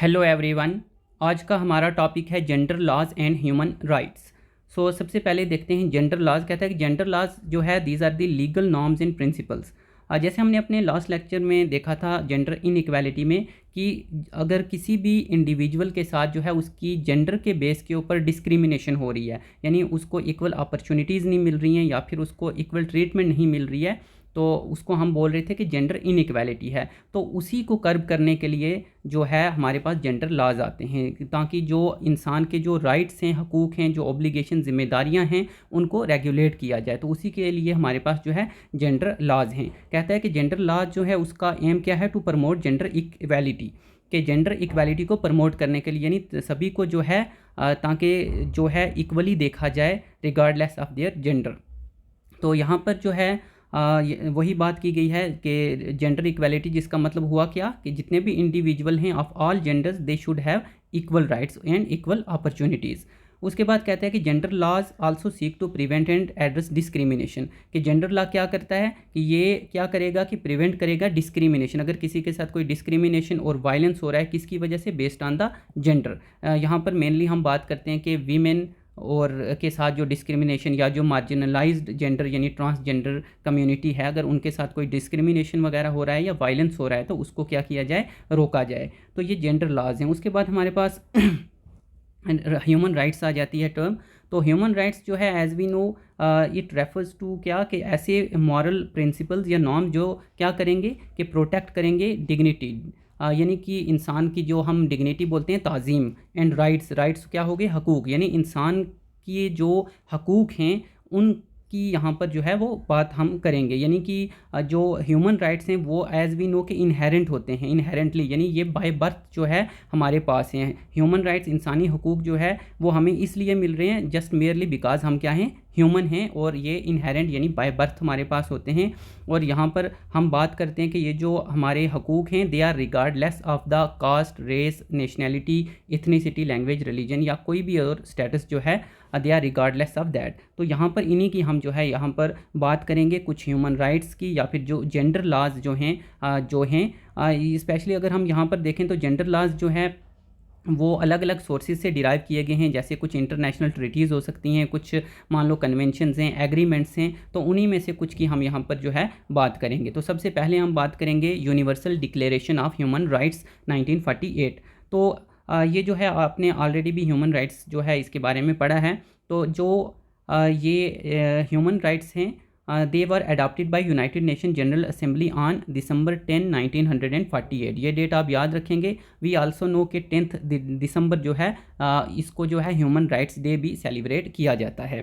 Hello everyone. आज का हमारा टॉपिक है gender laws and human rights. सबसे पहले देखते हैं जेंडर लॉज। कहता है कि जेंडर लॉज जो है these are the legal norms and principles. जैसे हमने अपने लास्ट लेक्चर में देखा था जेंडर इनइक्वालिटी में कि अगर किसी भी इंडिविजुअल के साथ जो है उसकी जेंडर के बेस के ऊपर डिस्क्रिमिनेशन हो रही है, यानी उसको इक्वल अपॉर्चुनिटीज़ नहीं मिल रही हैं या फिर उसको इक्वल ट्रीटमेंट नहीं मिल रही है, तो उसको हम बोल रहे थे कि जेंडर इनइक्वालिटी है। तो उसी को कर्ब करने के लिए जो है हमारे पास जेंडर लॉज आते हैं, ताकि जो इंसान के जो राइट्स हैं, हकूक़ हैं, जो ऑब्लिगेशन जिम्मेदारियां हैं, उनको रेगुलेट किया जाए। तो उसी के लिए हमारे पास जो है जेंडर लॉज हैं। कहता है कि जेंडर लॉज जो है उसका एम क्या है, टू प्रमोट जेंडर इक्वालिटी, कि जेंडर इक्वालिटी को प्रमोट करने के लिए, यानी सभी को जो है ताकि जो है इक्वली देखा जाए रिगार्डलेस ऑफ देयर जेंडर। तो यहाँ पर जो है वही बात की गई है कि जेंडर इक्वालिटी, जिसका मतलब हुआ क्या कि जितने भी इंडिविजुअल हैं of all genders they should have equal rights and equal opportunities. उसके बाद कहता है कि gender laws also seek to prevent and address discrimination, कि जेंडर लॉ क्या करता है कि ये क्या करेगा कि प्रिवेंट करेगा डिस्क्रिमिनेशन। अगर किसी के साथ कोई डिस्क्रिमिनेशन और वायलेंस हो रहा है किसकी वजह से, बेस्ड ऑन द जेंडर। यहाँ पर मेनली हम बात करते हैं कि वीमेन और के साथ जो डिस्क्रिमिनेशन या जो मार्जिनलाइज्ड जेंडर यानी ट्रांसजेंडर कम्युनिटी है, अगर उनके साथ कोई डिस्क्रिमिनेशन वगैरह हो रहा है या वायलेंस हो रहा है तो उसको क्या किया जाए, रोका जाए। तो ये जेंडर लॉज हैं। उसके बाद हमारे पास ह्यूमन राइट्स आ जाती है टर्म। तो ह्यूमन राइट्स जो है as we know it refers to क्या कि ऐसे मॉरल प्रिंसिपल्स या नॉर्म जो क्या करेंगे कि प्रोटेक्ट करेंगे डिग्निटी, यानी कि इंसान की जो हम डिग्निटी बोलते हैं ताज़ीम, एंड राइट्स क्या हो गए, हकूक़, यानी इंसान की जो हकूक़ हैं उनकी यहाँ पर जो है वो बात हम करेंगे। यानी कि जो ह्यूमन राइट्स हैं वो एज़ वी नो के इनहेरेंट होते हैं, इनहेरेंटली, यानी ये बाय बर्थ जो है हमारे पास हैं। ह्यूमन राइट्स, इंसानी हकूक़ जो है वो हमें इसलिए मिल रहे हैं जस्ट मेयरली बिकॉज हम क्या हैं, ह्यूमन हैं, और ये इनहेरेंट यानी बाय बर्थ हमारे पास होते हैं। और यहाँ पर हम बात करते हैं कि ये जो हमारे हकूक़ हैं they are regardless of the caste, race, nationality, ethnicity, language, religion या कोई भी और स्टेटस जो है they are regardless of that. तो यहाँ पर इन्हीं की हम जो है यहाँ पर बात करेंगे कुछ ह्यूमन राइट्स की, या फिर जो जेंडर लॉज जो हैं स्पेशली अगर हम यहाँ पर देखें तो जेंडर लॉज जो है वो अलग अलग सोर्सेज से डिराइव किए गए हैं। जैसे कुछ इंटरनेशनल ट्रीटीज़ हो सकती हैं, कुछ मान लो कन्वेंशंस हैं, एग्रीमेंट्स हैं, तो उन्हीं में से कुछ की हम यहाँ पर जो है बात करेंगे। तो सबसे पहले हम बात करेंगे universal declaration of human rights 1948। तो ये जो है आपने ऑलरेडी भी ह्यूमन राइट्स जो है इसके बारे में पढ़ा है। तो जो ये ह्यूमन राइट्स हैं they were adopted by United Nation General Assembly on December 10, 1948। ये डेट आप याद रखेंगे। वी आल्सो नो कि 10 दिसंबर जो है इसको जो है ह्यूमन राइट्स डे भी सेलिब्रेट किया जाता है,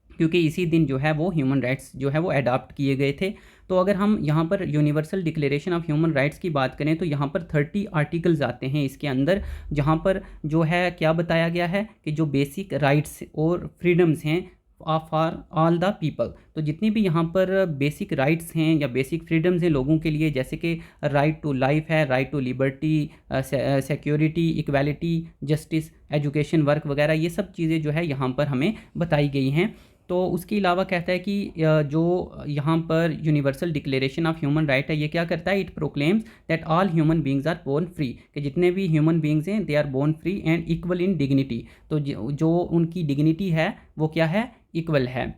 क्योंकि इसी दिन जो है वो ह्यूमन राइट्स जो है वो अडॉप्ट किए गए थे। तो अगर हम यहाँ पर universal declaration of human rights की बात करें तो यहाँ पर 30 आर्टिकल्स आते हैं इसके अंदर, जहाँ पर जो है क्या बताया गया है कि जो बेसिक राइट्स और फ्रीडम्स हैं फॉर ऑल द पीपल। तो जितनी भी यहाँ पर बेसिक राइट्स हैं या बेसिक फ्रीडम्स हैं लोगों के लिए, जैसे कि राइट टू लाइफ है, right to liberty, security, equality, justice, education, work वगैरह, ये सब चीज़ें जो है यहाँ पर हमें बताई गई हैं। तो उसके अलावा कहता है कि जो यहाँ पर universal declaration of human right है ये क्या करता है, it proclaims that all human beings are born free, कि जितने भी ह्यूमन बींग्स हैं they are born free and equal in dignity. तो जो उनकी डिग्निटी है वो क्या है, इक्वल है।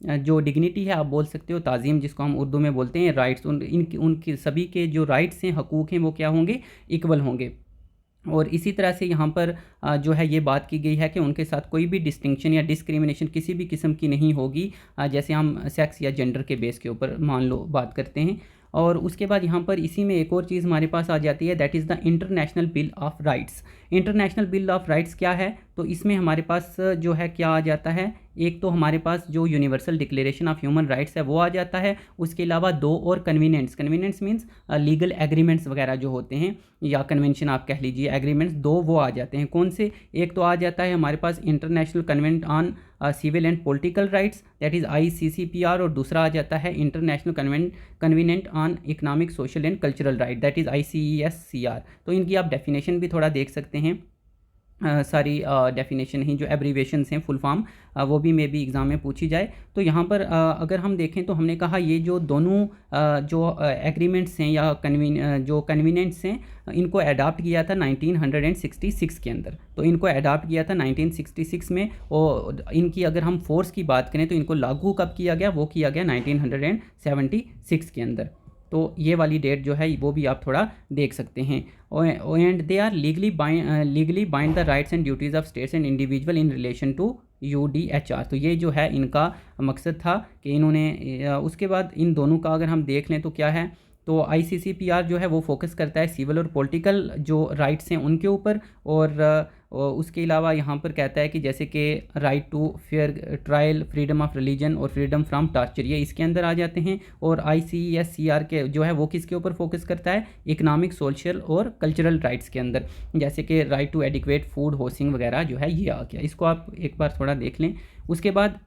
जो डिग्निटी है आप बोल सकते हो ताज़ीम, जिसको हम उर्दू में बोलते हैं, राइट्स, उनके सभी के जो राइट्स हैं, हकूक़ हैं, वो क्या होंगे, इक्वल होंगे। और इसी तरह से यहाँ पर जो है ये बात की गई है कि उनके साथ कोई भी डिस्टिंक्शन या डिस्क्रिमिनेशन किसी भी किस्म की नहीं होगी, जैसे हम सेक्स या जेंडर के बेस के ऊपर मान लो बात करते हैं। और उसके बाद यहाँ पर इसी में एक और चीज़ हमारे पास आ जाती है, that is the international bill of rights. International bill of rights क्या है, तो इसमें हमारे पास जो है क्या आ जाता है, एक तो हमारे पास जो universal declaration of human rights है वो आ जाता है। उसके अलावा दो और कन्वीनेंट्स मीन्स लीगल एग्रीमेंट्स वगैरह जो होते हैं, या कन्वेंशन आप कह लीजिए, एग्रीमेंट्स, दो वो आ जाते हैं। कौन से, एक तो आ जाता है हमारे पास international convent on civil and political rights, that is ICCPR, और दूसरा आ जाता है international covenant on economic, social and cultural right, that is ICESCR। तो इनकी आप डेफिनेशन भी थोड़ा देख सकते हैं। सारी डेफिनेशन ही जो एब्रीवेशंस हैं फुल फॉर्म वो भी मे बी एग्ज़ाम में पूछी जाए। तो यहाँ पर अगर हम देखें तो हमने कहा ये जो दोनों जो एग्रीमेंट्स हैं या जो कन्वीनेंट्स हैं इनको अडाप्ट किया था 1966 के अंदर। तो इनको अडाप्ट किया था 1966 में, और इनकी अगर हम फोर्स की बात करें तो इनको लागू कब किया गया, वो किया गया 1976 के अंदर। तो ये वाली डेट जो है वो भी आप थोड़ा देख सकते हैं। And they are legally bind the rights and duties of states and individual in relation to UDHR। तो ये जो है इनका मकसद था कि इन्होंने उसके बाद इन दोनों का अगर हम देख लें तो क्या है, तो ICCPR जो है वो फोकस करता है सिविल और पॉलिटिकल जो राइट्स हैं उनके ऊपर, और उसके अलावा यहाँ पर कहता है कि जैसे कि right to fair trial, freedom of religion और फ्रीडम फ्रॉम टॉर्चर, ये इसके अंदर आ जाते हैं। और ICSCR के जो है वो किसके ऊपर फोकस करता है, इकोनॉमिक, सोशल और कल्चरल राइट्स के अंदर, जैसे कि right to adequate food, housing वगैरह जो है ये आ गया। इसको आप एक बार थोड़ा देख लें। उसके बाद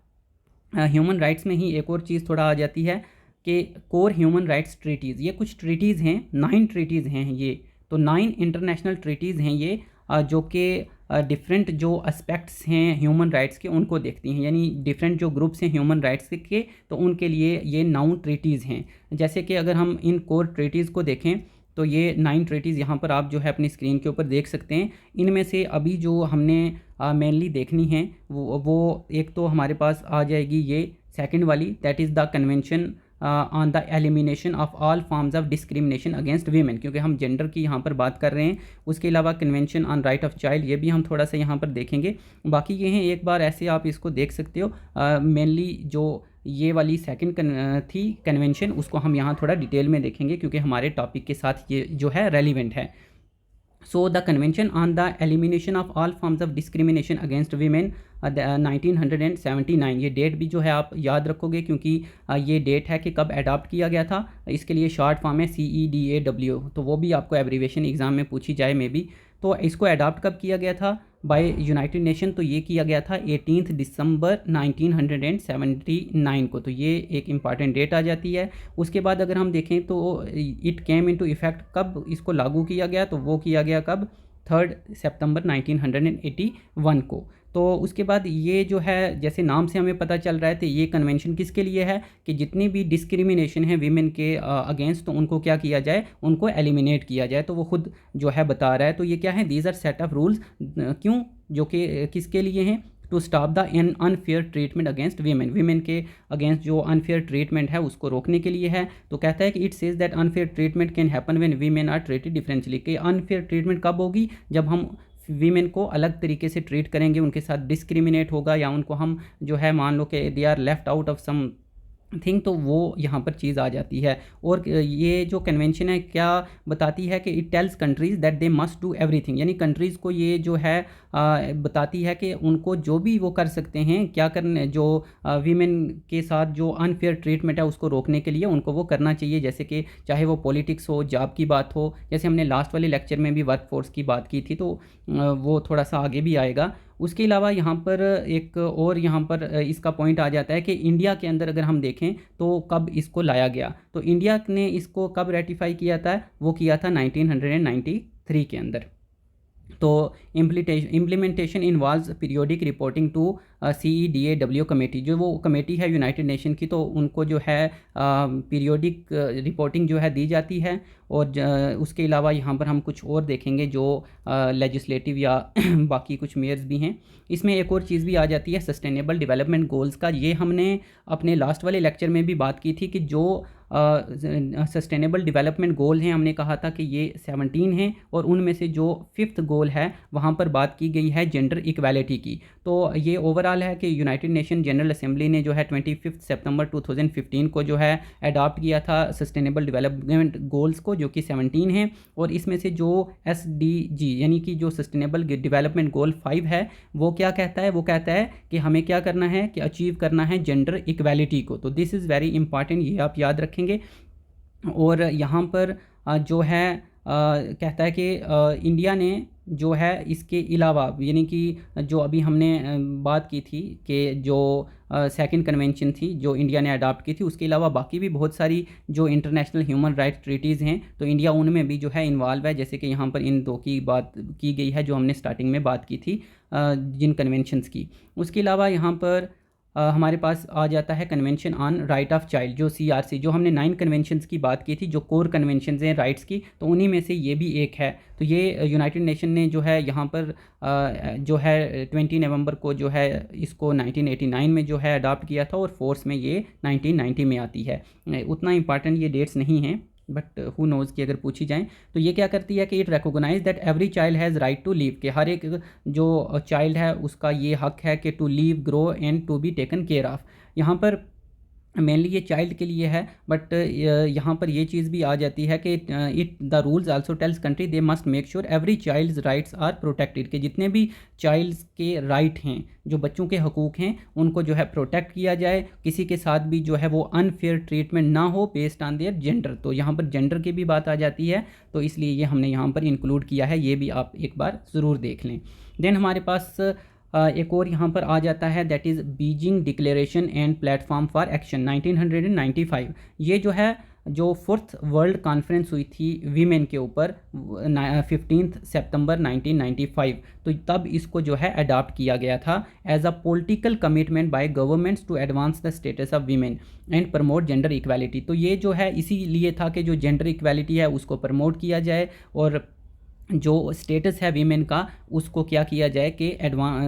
ह्यूमन राइट्स में ही एक और चीज़ थोड़ा आ जाती है कि कोर ह्यूमन राइट्स ट्रीटीज़। ये कुछ ट्रीटीज़ हैं, 9 ट्रीटीज़ हैं ये। तो 9 इंटरनेशनल ट्रीटीज़ हैं ये, जो कि डिफरेंट जो एस्पेक्ट्स हैं ह्यूमन राइट्स के उनको देखती हैं, यानी डिफरेंट जो ग्रुप्स हैं ह्यूमन राइट्स के, तो उनके लिए ये 9 ट्रीटीज़ हैं। जैसे कि अगर हम इन कोर ट्रीटीज़ को देखें तो ये 9 ट्रीटीज़ यहाँ पर आप जो है अपनी स्क्रीन के ऊपर देख सकते हैं। इनमें से अभी जो हमने मेनली देखनी है वो एक तो हमारे पास आ जाएगी ये सेकंड वाली, that is the convention on the elimination of all forms of discrimination against women, क्योंकि हम जेंडर की यहाँ पर बात कर रहे हैं। उसके अलावा convention on right of child, ये भी हम थोड़ा सा यहाँ पर देखेंगे। बाकी ये हैं, एक बार ऐसे आप इसको देख सकते हो। मेनली जो ये वाली सेकंड थी कन्वेंशन, उसको हम यहाँ थोड़ा डिटेल में देखेंगे क्योंकि हमारे टॉपिक के साथ ये जो है रेलिवेंट है। So the convention on the elimination of all forms of discrimination against women 1979, ये डेट भी जो है आप याद रखोगे क्योंकि ये डेट है कि कब अडॉप्ट किया गया था। इसके लिए शॉर्ट फॉर्म है CEDAW, तो वो भी आपको एब्रीवेशन एग्ज़ाम में पूछी जाए मे बी। तो इसको अडॉप्ट कब किया गया था बाय यूनाइटेड नेशन, तो ये किया गया था 18 दिसंबर 1979 को। तो ये एक इम्पॉर्टेंट डेट आ जाती है। उसके बाद अगर हम देखें तो इट केम इनटू इफ़ेक्ट, कब इसको लागू किया गया, तो वो किया गया कब, 3 सितंबर 1981 को। तो उसके बाद ये जो है जैसे नाम से हमें पता चल रहा है, तो ये कन्वेंशन किसके लिए है कि जितनी भी डिस्क्रिमिनेशन है वीमेन के अगेंस्ट, तो उनको क्या किया जाए, उनको एलिमिनेट किया जाए। तो वो खुद जो है बता रहा है। तो ये क्या है, these are set of rules, क्यों, जो कि किसके लिए हैं, to stop the unfair treatment against women, women के अगेंस्ट जो अनफेयर ट्रीटमेंट है उसको रोकने के लिए है। तो कहता है कि it says that unfair treatment can happen when women are treated differently, कि अनफेयर ट्रीटमेंट कब होगी, जब हम वीमेन को अलग तरीके से ट्रीट करेंगे, उनके साथ डिस्क्रिमिनेट होगा, या उनको हम जो है मान लो कि they are left out of something, तो वो यहाँ पर चीज़ आ जाती है। और ये जो कन्वेंशन है क्या बताती है कि it tells countries that they must do everything, यानी कंट्रीज़ को ये जो है बताती है कि उनको जो भी वो कर सकते हैं, क्या करने, जो वीमेन के साथ जो अनफेयर ट्रीटमेंट है उसको रोकने के लिए उनको वो करना चाहिए। जैसे कि चाहे वो पॉलिटिक्स हो, जॉब की बात हो, जैसे हमने लास्ट वाले लेक्चर में भी वर्क फोर्स की बात की थी, तो वो थोड़ा सा आगे भी आएगा। उसके अलावा यहाँ पर एक और यहाँ पर इसका पॉइंट आ जाता है कि इंडिया के अंदर अगर हम देखें तो कब इसको लाया गया, तो इंडिया ने इसको कब रेटिफाई किया था, वो किया था 1993 के अंदर। तो implementation involves periodic reporting to CEDAW committee, जो वो कमेटी है यूनाइटेड नेशन की, तो उनको जो है पीरियोडिक रिपोर्टिंग जो है दी जाती है। और उसके अलावा यहाँ पर हम कुछ और देखेंगे जो लेजिस्लेटिव या बाकी कुछ मेयर्स भी हैं। इसमें एक और चीज़ भी आ जाती है सस्टेनेबल डेवलपमेंट गोल्स का। ये हमने अपने लास्ट वाले लेक्चर में भी बात की थी कि जो सस्टेनेबल डेवलपमेंट गोल हैं, हमने कहा था कि ये 17 हैं, और उनमें से जो 5th गोल है वहाँ पर बात की गई है जेंडर इक्वालिटी की। तो ये ओवरऑल है कि यूनाइटेड नेशन जनरल असेंबली ने जो है 25 सितंबर 2015 को जो है अडॉप्ट किया था सस्टेनेबल डेवलपमेंट गोल्स को, जो कि 17 हैं। और इसमें से जो SDG यानी कि जो सस्टेनेबल डेवलपमेंट गोल 5 है, वो क्या कहता है, वो कहता है कि हमें क्या करना है कि अचीव करना है जेंडर इक्वालिटी को। तो दिस इज़ वेरी इंपॉर्टेंट, ये आप याद रखेंगे। और यहाँ पर जो है कहता है कि इंडिया ने जो है इसके अलावा, यानी कि जो अभी हमने बात की थी कि जो सेकंड कन्वेंशन थी जो इंडिया ने अडॉप्ट की थी, उसके अलावा बाकी भी बहुत सारी जो इंटरनेशनल ह्यूमन राइट्स ट्रीटीज़ हैं तो इंडिया उनमें भी जो है इन्वॉल्व है। जैसे कि यहाँ पर इन दो की बात की गई है जो हमने स्टार्टिंग में बात की थी जिन कन्वेंशंस की। उसके अलावा यहाँ पर हमारे पास आ जाता है convention on right of child, जो CRC, जो हमने 9 कन्वेंशंस की बात की थी जो कोर कन्वेंशंस हैं राइट्स की, तो उन्हीं में से ये भी एक है। तो ये यूनाइटेड नेशन ने जो है यहाँ पर जो है 20 नवंबर को जो है इसको 1989 में जो है अडॉप्ट किया था और फोर्स में ये 1990 में आती है। उतना इंपॉर्टेंट ये डेट्स नहीं हैं, बट हु नोज़ कि अगर पूछी जाएँ तो ये क्या करती है कि it recognise that every child has right to live, कि हर एक जो चाइल्ड है उसका ये हक है कि to live, grow and to be taken care of. यहाँ पर मेनली ये चाइल्ड के लिए है, बट यहाँ पर ये चीज़ भी आ जाती है कि it the rules also tells country they must make sure every child's rights are protected, कि जितने भी चाइल्ड्स के राइट हैं, जो बच्चों के हकूक़ हैं, उनको जो है प्रोटेक्ट किया जाए, किसी के साथ भी जो है वो अनफेयर ट्रीटमेंट ना हो बेस्ड ऑन देयर जेंडर। तो यहाँ पर जेंडर की भी बात आ जाती है, तो इसलिए ये हमने यहाँ पर इंक्लूड किया है, ये भी आप एक बार ज़रूर देख लें। देन हमारे पास एक और यहाँ पर आ जाता है, that is Beijing declaration and platform for action 1995। ये जो है जो 4th वर्ल्ड कॉन्फ्रेंस हुई थी वीमेन के ऊपर 15 सितंबर 1995, तो तब इसको जो है अडॉप्ट किया गया था as a political commitment by governments to advance the status of women and promote gender equality. तो ये जो है इसीलिए था कि जो जेंडर इक्वालिटी है उसको प्रमोट किया जाए और जो स्टेटस है वीमेन का उसको क्या किया जाए कि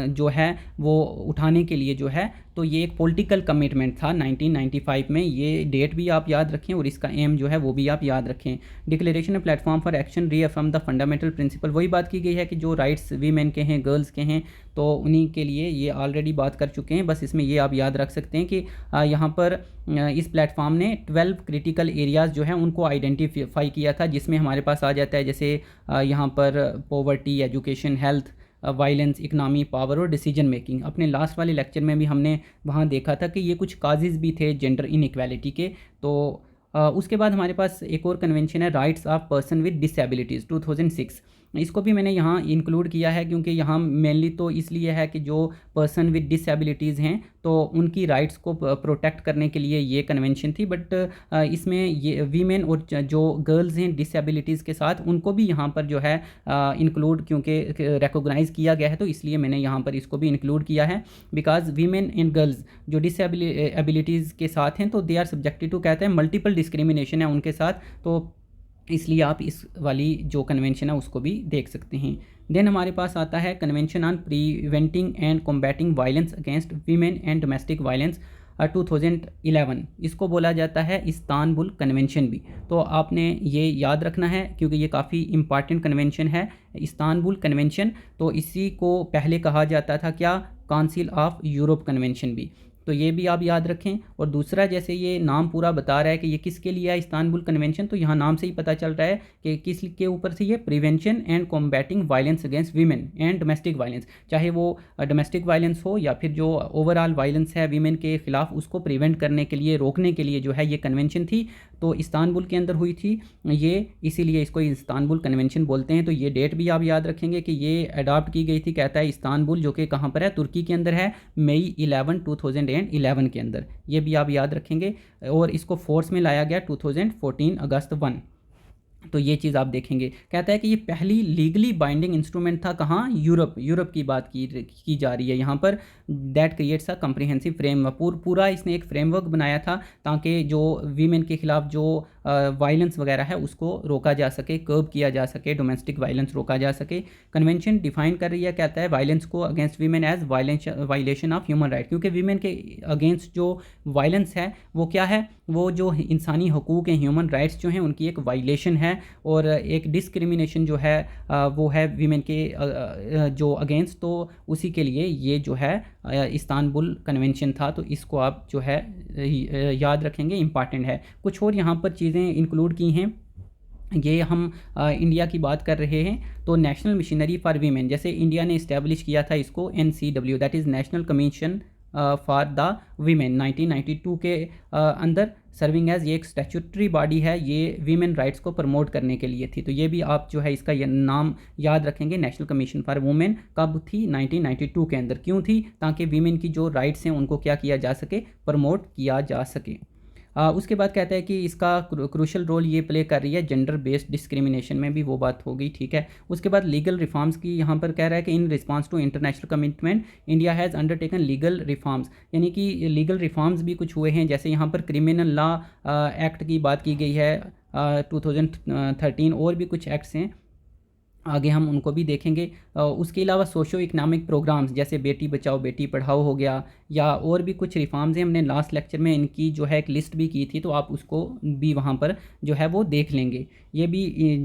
जो है वो उठाने के लिए जो है, तो ये एक पॉलिटिकल कमिटमेंट था 1995 में। ये डेट भी आप याद रखें और इसका एम जो है वो भी आप याद रखें। Declaration of platform for action reaffirm the fundamental principle, वही बात की गई है कि जो राइट्स वीमेन के हैं, गर्ल्स के हैं, तो उन्हीं के लिए ये ऑलरेडी बात कर चुके हैं। बस इसमें ये आप याद रख सकते हैं कि यहाँ पर इस प्लेटफॉर्म ने 12 क्रिटिकल एरियाज़ जो हैं उनको आइडेंटिफाई किया था, जिसमें हमारे पास आ जाता है जैसे यहाँ पर poverty, education, health, violence, economy, power और डिसीजन मेकिंग। अपने लास्ट वाले लेक्चर में भी हमने वहाँ देखा था कि ये कुछ काजेज़ भी थे जेंडर इनइक्वालिटी के। तो उसके बाद हमारे पास एक और कन्वेंशन है rights of person with disabilities 2006। इसको भी मैंने यहाँ इंक्लूड किया है क्योंकि यहाँ मेनली तो इसलिए है कि जो पर्सन विद डिसेबिलिटीज़ हैं तो उनकी राइट्स को प्रोटेक्ट करने के लिए ये कन्वेंशन थी। बट इसमें ये वीमेन और जो गर्ल्स हैं डिसेबिलिटीज़ के साथ उनको भी यहाँ पर जो है इंक्लूड क्योंकि रिकॉग्नाइज़ किया गया है, तो इसलिए मैंने यहाँ पर इसको भी इंक्लूड किया है। बिकॉज वीमेन एंड गर्ल्स जो डिसेबिलिटीज़ के साथ हैं तो दे आर सब्जेक्टेड टू, कहते हैं मल्टीपल डिस्क्रिमिनेशन है उनके साथ, तो इसलिए आप इस वाली जो कन्वेंशन है उसको भी देख सकते हैं। देन हमारे पास आता है convention on preventing and combating violence against women and domestic violence 2011। इसको बोला जाता है इस्तानबुल कन्वेंशन भी, तो आपने ये याद रखना है क्योंकि ये काफ़ी इंपॉर्टेंट कन्वेंशन है इस्तानबुल कन्वेंशन। तो इसी को पहले कहा जाता था क्या, काउंसिल ऑफ यूरोप कन्वेंशन भी, तो ये भी आप याद रखें। और दूसरा, जैसे ये नाम पूरा बता रहा है कि ये किसके लिए है इस्तानबुल कन्वेंशन, तो यहाँ नाम से ही पता चल रहा है कि किस के ऊपर से ये prevention and combating violence against women and domestic violence, चाहे वो डोमेस्टिक वायलेंस हो या फिर जो ओवरऑल वायलेंस है वीमेन के ख़िलाफ़ उसको प्रिवेंट करने के लिए, रोकने के लिए जो है ये कन्वेंशन थी। तो इस्तानबुल के अंदर हुई थी ये, इसीलिए इसको इस्तानबुल कन्वेंशन बोलते हैं। तो ये डेट भी आप याद रखेंगे कि ये अडॉप्ट की गई थी, कहता है इस्तानबुल, जो कि कहाँ पर है, तुर्की के अंदर है, मई 11, 2011 के अंदर। ये भी आप याद रखेंगे। और इसको फोर्स में लाया गया 2014 अगस्त 1। तो ये चीज़ आप देखेंगे। कहता है कि ये पहली लीगली बाइंडिंग इंस्ट्रूमेंट था कहाँ, यूरोप की बात की जा रही है यहाँ पर। That creates a comprehensive framework, पूरा इसने एक फ्रेमवर्क बनाया था ताकि जो वीमेन के ख़िलाफ़ जो वायलेंस वगैरह है उसको रोका जा सके, कर्ब किया जा सके, डोमेस्टिक वायलेंस रोका जा सके। कन्वेंशन डिफाइन कर रही है, कहता है वायलेंस को against women as violation of human right, क्योंकि वीमेन के अगेंस्ट जो वायलेंस है वो क्या है, वो जो इंसानी हकूक़ हैं, ह्यूमन राइट्स जो हैं उनकी एक वायलेशन है और एक डिस्क्रिमिनेशन जो है वो है वीमेन के जो अगेंस्ट। तो उसी के लिए ये जो है इस्तानबुल कन्वेंशन था, तो इसको आप जो है याद रखेंगे, इम्पॉर्टेंट है। कुछ और यहाँ पर चीज़ें इंक्लूड की हैं, ये हम इंडिया की बात कर रहे हैं। तो नेशनल मिशनरी फॉर वीमेन, जैसे इंडिया ने इस्टेब्लिश किया था इसको NCW, that is national commission for the women 1992 के अंदर। सर्विंग एज, ये एक स्टैट्यूटरी बॉडी है, ये वीमेन राइट्स को प्रमोट करने के लिए थी। तो ये भी आप जो है इसका नाम याद रखेंगे, नेशनल कमीशन फॉर वुमेन कब थी, 1992 के अंदर। क्यों थी? ताकि वीमेन की जो राइट्स हैं उनको क्या किया जा सके, प्रमोट किया जा सके। उसके बाद कहता है कि इसका क्रूशल रोल ये प्ले कर रही है जेंडर बेस्ड डिस्क्रिमिनेशन में भी, वो बात हो गई, ठीक है। उसके बाद लीगल रिफॉर्म्स की यहाँ पर कह रहा है कि in response to international commitment India has undertaken legal reforms, यानी कि लीगल रिफॉर्म्स भी कुछ हुए हैं। जैसे यहाँ पर क्रिमिनल लॉ एक्ट की बात की गई है 2013, और भी कुछ एक्ट्स हैं, आगे हम उनको भी देखेंगे। उसके अलावा सोशो इकनॉमिक प्रोग्राम्स जैसे बेटी बचाओ बेटी पढ़ाओ हो गया, या और भी कुछ रिफॉर्म्स हैं। हमने लास्ट लेक्चर में इनकी जो है एक लिस्ट भी की थी, तो आप उसको भी वहाँ पर जो है वो देख लेंगे। ये भी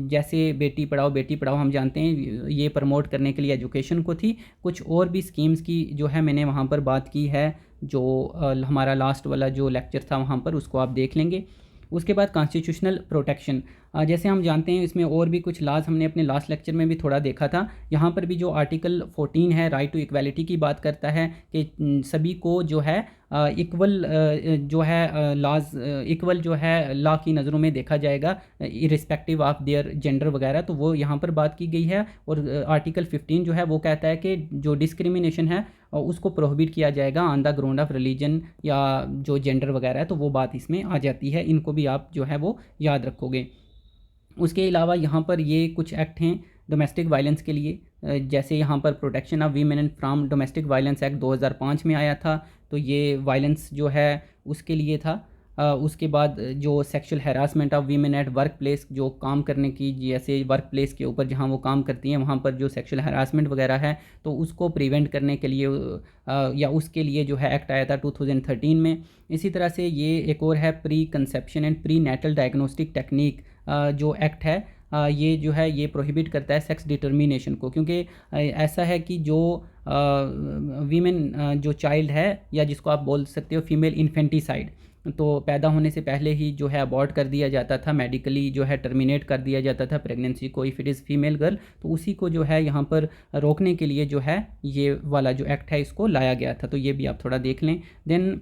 जैसे बेटी पढ़ाओ हम जानते हैं ये प्रमोट करने के लिए एजुकेशन को थी। कुछ और भी स्कीम्स की जो है मैंने वहाँ पर बात की है, जो हमारा लास्ट वाला जो लेक्चर था वहाँ पर, उसको आप देख लेंगे। उसके बाद कॉन्स्टिट्यूशनल प्रोटेक्शन, जैसे हम जानते हैं इसमें और भी कुछ लॉज हमने अपने लास्ट लेक्चर में भी थोड़ा देखा था। यहाँ पर भी जो आर्टिकल 14 है, राइट टू इक्वालिटी की बात करता है कि सभी को जो है इक्वल जो है लॉज इक्वल जो है लॉ की नज़रों में देखा जाएगा, इरिस्पेक्टिव ऑफ देयर जेंडर वगैरह, तो वो यहाँ पर बात की गई है। और आर्टिकल 15 जो है वो कहता है कि जो डिस्क्रिमिनेशन है उसको प्रोहिबिट किया जाएगा on the ground of religion या जो जेंडर वगैरह है, तो वो बात इसमें आ जाती है। इनको भी आप जो है वो याद रखोगे। उसके अलावा यहाँ पर ये कुछ एक्ट हैं डोमेस्टिक वायलेंस के लिए, जैसे यहाँ पर protection of women and from domestic violence act 2005 में आया था, तो ये वायलेंस जो है उसके लिए था। उसके बाद जो sexual harassment of women at work place, जो काम करने की जैसे वर्क प्लेस के ऊपर जहाँ वो काम करती हैं वहाँ पर जो सेक्सुअल हैरासमेंट वगैरह है, तो उसको प्रिवेंट करने के लिए या उसके लिए जो है एक्ट आया था 2013 में। इसी तरह से ये एक और है preconception and prenatal diagnostic technique, जो एक्ट है ये जो है ये प्रोहिबिट करता है सेक्स डिटर्मिनेशन को, क्योंकि ऐसा है कि जो वीमेन जो चाइल्ड है, या जिसको आप बोल सकते हो फीमेल इन्फेंटिसाइड, तो पैदा होने से पहले ही जो है अबॉर्ट कर दिया जाता था, मेडिकली जो है टर्मिनेट कर दिया जाता था प्रेगनेंसी को, if it is female girl, तो उसी को जो है यहाँ पर रोकने के लिए जो है ये वाला जो एक्ट है इसको लाया गया था। तो ये भी आप थोड़ा देख लें। देन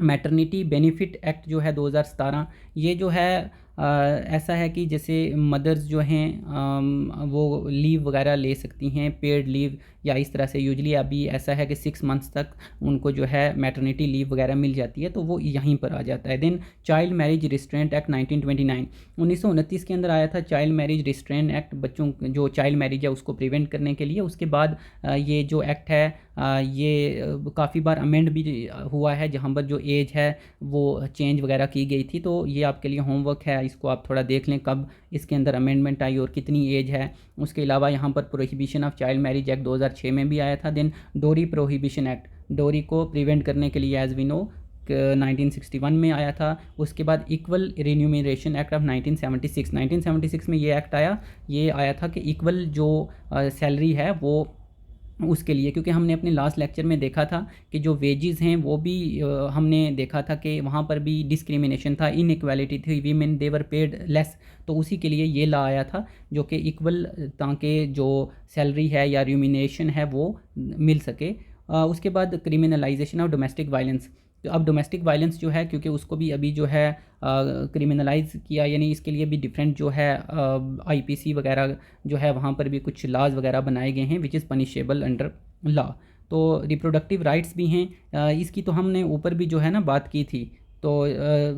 मैटरनिटी बेनिफिट एक्ट जो है 2017, ये जो है ऐसा है कि जैसे मदर्स जो हैं वो लीव वगैरह ले सकती हैं, पेड लीव, या इस तरह से यूजली अभी ऐसा है कि 6 मंथ्स तक उनको जो है मैटरनिटी लीव वगैरह मिल जाती है, तो वो यहीं पर आ जाता है। Then child marriage restraint act 1929, 1929 के अंदर आया था चाइल्ड मैरिज रिस्ट्रेंट एक्ट, बच्चों जो चाइल्ड मैरिज है उसको प्रिवेंट करने के लिए। उसके बाद ये जो एक्ट है ये काफ़ी बार अमेंड भी हुआ है, जहाँ पर जो एज है वो चेंज वगैरह की गई थी, तो ये आपके लिए होमवर्क है, इसको आप थोड़ा देख लें कब इसके अंदर अमेंडमेंट आई और कितनी एज है। उसके अलावा यहाँ पर prohibition of child marriage act 2006 में भी आया था। देन डोरी प्रोहिबिशन एक्ट, डोरी को प्रिवेंट करने के लिए एज वी नो 1961 में आया था। उसके बाद इक्वल रिन्यूमरेशन एक्ट ऑफ 1976 में ये एक्ट आया, ये आया था कि इक्वल जो सैलरी है वो उसके लिए, क्योंकि हमने अपने लास्ट लेक्चर में देखा था कि जो वेजेस हैं वो भी हमने देखा था कि वहाँ पर भी डिस्क्रिमिनेशन था, इनइक्वालिटी थी, वीमेन दे वर पेड लेस, तो उसी के लिए ये ला आया था जो कि इक्वल ताकि जो सैलरी है या रिम्यूनरेशन है वो मिल सके। उसके बाद क्रिमिनलाइजेशन ऑफ डोमेस्टिक वायलेंस, तो अब डोमेस्टिक वायलेंस जो है क्योंकि उसको भी अभी जो है क्रिमिनलाइज किया, यानी इसके लिए भी डिफरेंट जो है आईपीसी वगैरह जो है वहाँ पर भी कुछ लॉज वगैरह बनाए गए हैं which is punishable under law. तो रिप्रोडक्टिव राइट्स भी हैं, इसकी तो हमने ऊपर भी जो है ना बात की थी, तो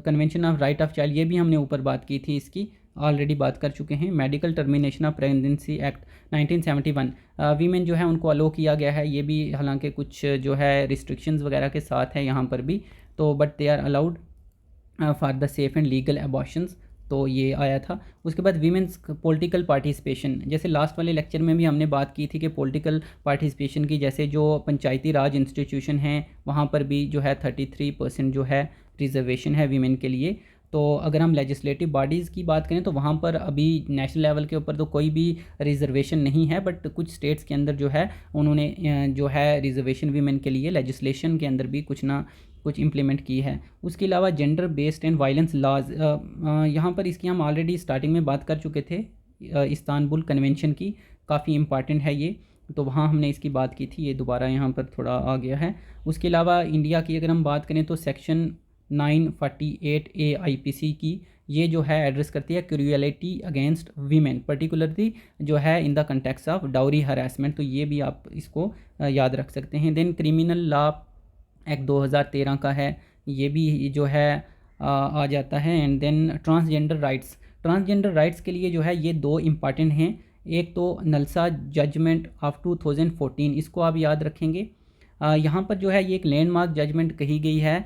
convention of right of child ये भी हमने ऊपर बात की थी, इसकी ऑलरेडी बात कर चुके हैं। Medical termination of pregnancy act 1971, women जो है उनको अलो किया गया है, ये भी हालांकि कुछ जो है रिस्ट्रिक्शंस वगैरह के साथ है यहाँ पर भी, तो but they are allowed for the safe and legal abortions, तो ये आया था। उसके बाद वीमेंस पॉलिटिकल पार्टिसिपेशन, जैसे लास्ट वाले लेक्चर में भी हमने बात की थी कि पॉलिटिकल पार्टिसिपेशन की, जैसे जो पंचायती राज इंस्टीट्यूशन हैं वहाँ पर भी जो है 33% जो है रिजर्वेशन है वीमेन के लिए। तो अगर हम लेजिस्लेटिव बॉडीज़ की बात करें तो वहाँ पर अभी नेशनल लेवल के ऊपर तो कोई भी रिजर्वेशन नहीं है, बट कुछ स्टेट्स के अंदर जो है उन्होंने जो है रिजर्वेशन वीमेन के लिए लेजिस्लेशन के अंदर भी कुछ ना कुछ इम्प्लीमेंट की है। उसके अलावा gender based and violence laws, यहाँ पर इसकी हम ऑलरेडी स्टार्टिंग में बात कर चुके थे, इस्तांबुल कन्वेंशन की, काफ़ी इम्पॉर्टेंट है ये, तो वहाँ हमने इसकी बात की थी, ये दोबारा यहाँ पर थोड़ा आ गया है। उसके अलावा इंडिया की अगर हम बात करें तो सेक्शन 948A IPC की, ये जो है एड्रेस करती है क्रूएलिटी अगेंस्ट वीमेन, पर्टिकुलरली जो है in the context of dowry harassment, तो ये भी आप इसको याद रख सकते हैं। देन क्रिमिनल लॉ एक्ट 2013 का है, ये भी जो है आ जाता है। And then transgender rights, transgender rights के लिए जो है ये दो इम्पॉर्टेंट हैं। एक तो नलसा जजमेंट ऑफ 2014, इसको आप याद रखेंगे। यहाँ पर जो है ये एक लैंडमार्क जजमेंट कही गई है।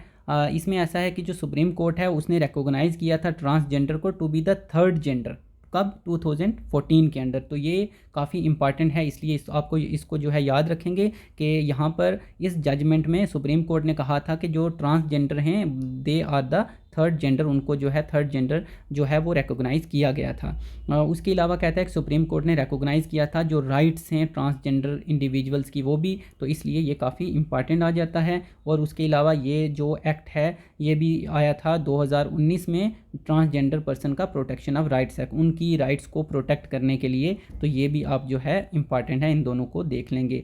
इसमें ऐसा है कि जो सुप्रीम कोर्ट है उसने रिकॉग्नाइज़ किया था ट्रांसजेंडर को to be the third gender, कब 2014 के अंदर। तो ये काफ़ी इंपॉर्टेंट है, इसलिए आपको इसको जो है याद रखेंगे कि यहाँ पर इस जजमेंट में सुप्रीम कोर्ट ने कहा था कि जो ट्रांसजेंडर हैं they are the third gender, उनको जो है थर्ड जेंडर जो है वो रिकॉग्नाइज़ किया गया था। उसके अलावा कहता है कि सुप्रीम कोर्ट ने रिकॉग्नाइज़ किया था जो राइट्स हैं ट्रांसजेंडर इंडिविजुअल्स की, वो भी, तो इसलिए ये काफ़ी इंपॉर्टेंट आ जाता है। और उसके अलावा ये जो एक्ट है ये भी आया था 2019 में, ट्रांसजेंडर पर्सन का प्रोटेक्शन ऑफ राइट्स एक्ट, उनकी राइट्स को प्रोटेक्ट करने के लिए, तो ये भी आप जो है इंपॉर्टेंट है, इन दोनों को देख लेंगे।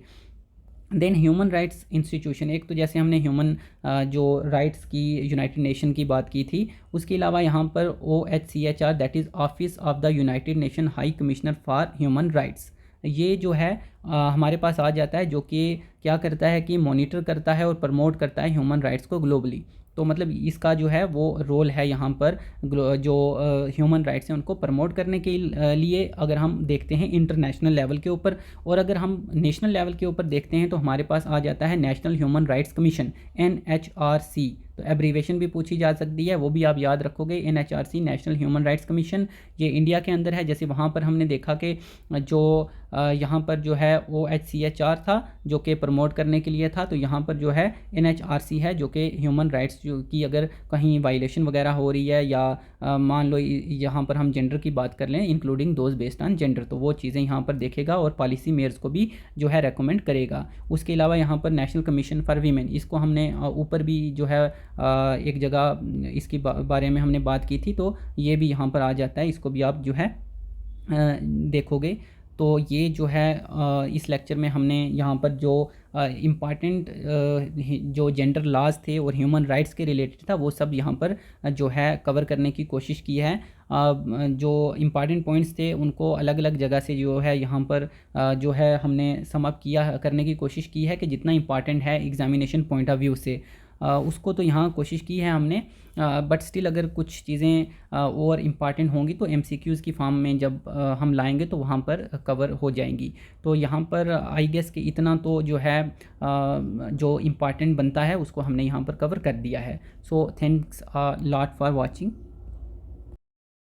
देन ह्यूमन राइट्स इंस्टीट्यूशन, एक तो जैसे हमने ह्यूमन जो राइट्स की यूनाइटेड नेशन की बात की थी, उसके अलावा यहाँ पर OHCHR that is office of the United nation high commissioner for human rights, ये जो है हमारे पास आ जाता है, जो कि क्या करता है कि मॉनिटर करता है और प्रमोट करता है ह्यूमन राइट्स को ग्लोबली। तो मतलब इसका जो है वो रोल है यहाँ पर जो ह्यूमन राइट्स हैं उनको प्रमोट करने के लिए, अगर हम देखते हैं इंटरनेशनल लेवल के ऊपर। और अगर हम नेशनल लेवल के ऊपर देखते हैं तो हमारे पास आ जाता है national human rights commission, NHRC, तो एब्रीवेशन भी पूछी जा सकती है, वो भी आप याद रखोगे, NHRC national human rights commission. ये इंडिया के अंदर है, जैसे वहाँ पर हमने देखा कि जो यहाँ पर जो है OHCHR था जो कि प्रमोट करने के लिए था, तो यहाँ पर जो है NHRC है जो कि ह्यूमन राइट्स जो की अगर कहीं वायलेशन वगैरह हो रही है, या मान लो यहाँ पर हम जेंडर की बात कर लें, including those based on gender, तो वो चीज़ें यहाँ पर देखेगा और पॉलिसी मेयर्स को भी जो है रेकमेंड करेगा। उसके अलावा यहाँ पर नेशनल कमीशन फॉर वीमेन, इसको हमने ऊपर भी जो है एक जगह इसकी बारे में हमने बात की थी, तो ये भी यहाँ पर आ जाता है, इसको भी आप जो है देखोगे। तो ये जो है इस लेक्चर में हमने यहाँ पर जो इम्पॉर्टेंट जो जेंडर लॉज थे और ह्यूमन राइट्स के रिलेटेड था वो सब यहाँ पर जो है कवर करने की कोशिश की है। जो इम्पॉर्टेंट पॉइंट्स थे उनको अलग अलग जगह से जो है यहाँ पर जो है हमने सम अप किया करने की कोशिश की है कि जितना इम्पॉर्टेंट है एग्जामिनेशन पॉइंट ऑफ व्यू से उसको तो यहाँ कोशिश की है हमने, बट स्टिल अगर कुछ चीज़ें और इम्पॉर्टेंट होंगी तो MCQs की फॉर्म में जब हम लाएंगे तो वहाँ पर कवर हो जाएंगी। तो यहाँ पर आई गेस कि इतना तो जो है जो इम्पॉर्टेंट बनता है उसको हमने यहाँ पर कवर कर दिया है। So thanks lot for watching.